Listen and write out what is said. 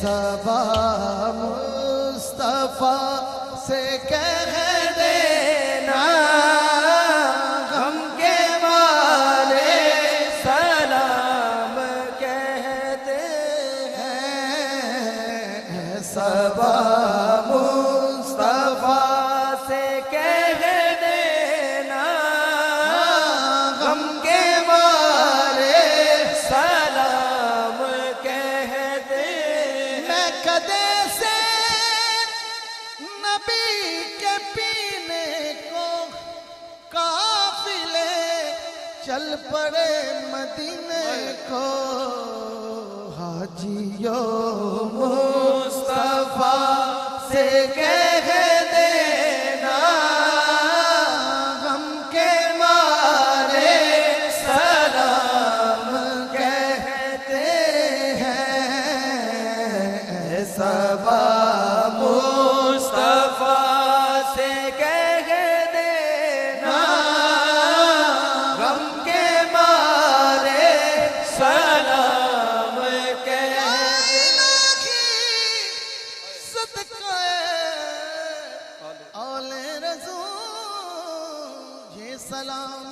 सबा मुस्तफा से कह देना गम के मारे सलाम कहते हैं। सबा मुस्तफा से कह देना गम के मारे सलाम कहते हैं। मैं कदे से नबी के पीने को काफिले चल पड़े मदीने को। हाजियो मुस्तफा से कह देना गम के मारे सलाम कहते हैं। सबा मुस्तफा से कह देना गम के मारे सलाम कहते हैं। सदका औले रसूल ये सलाम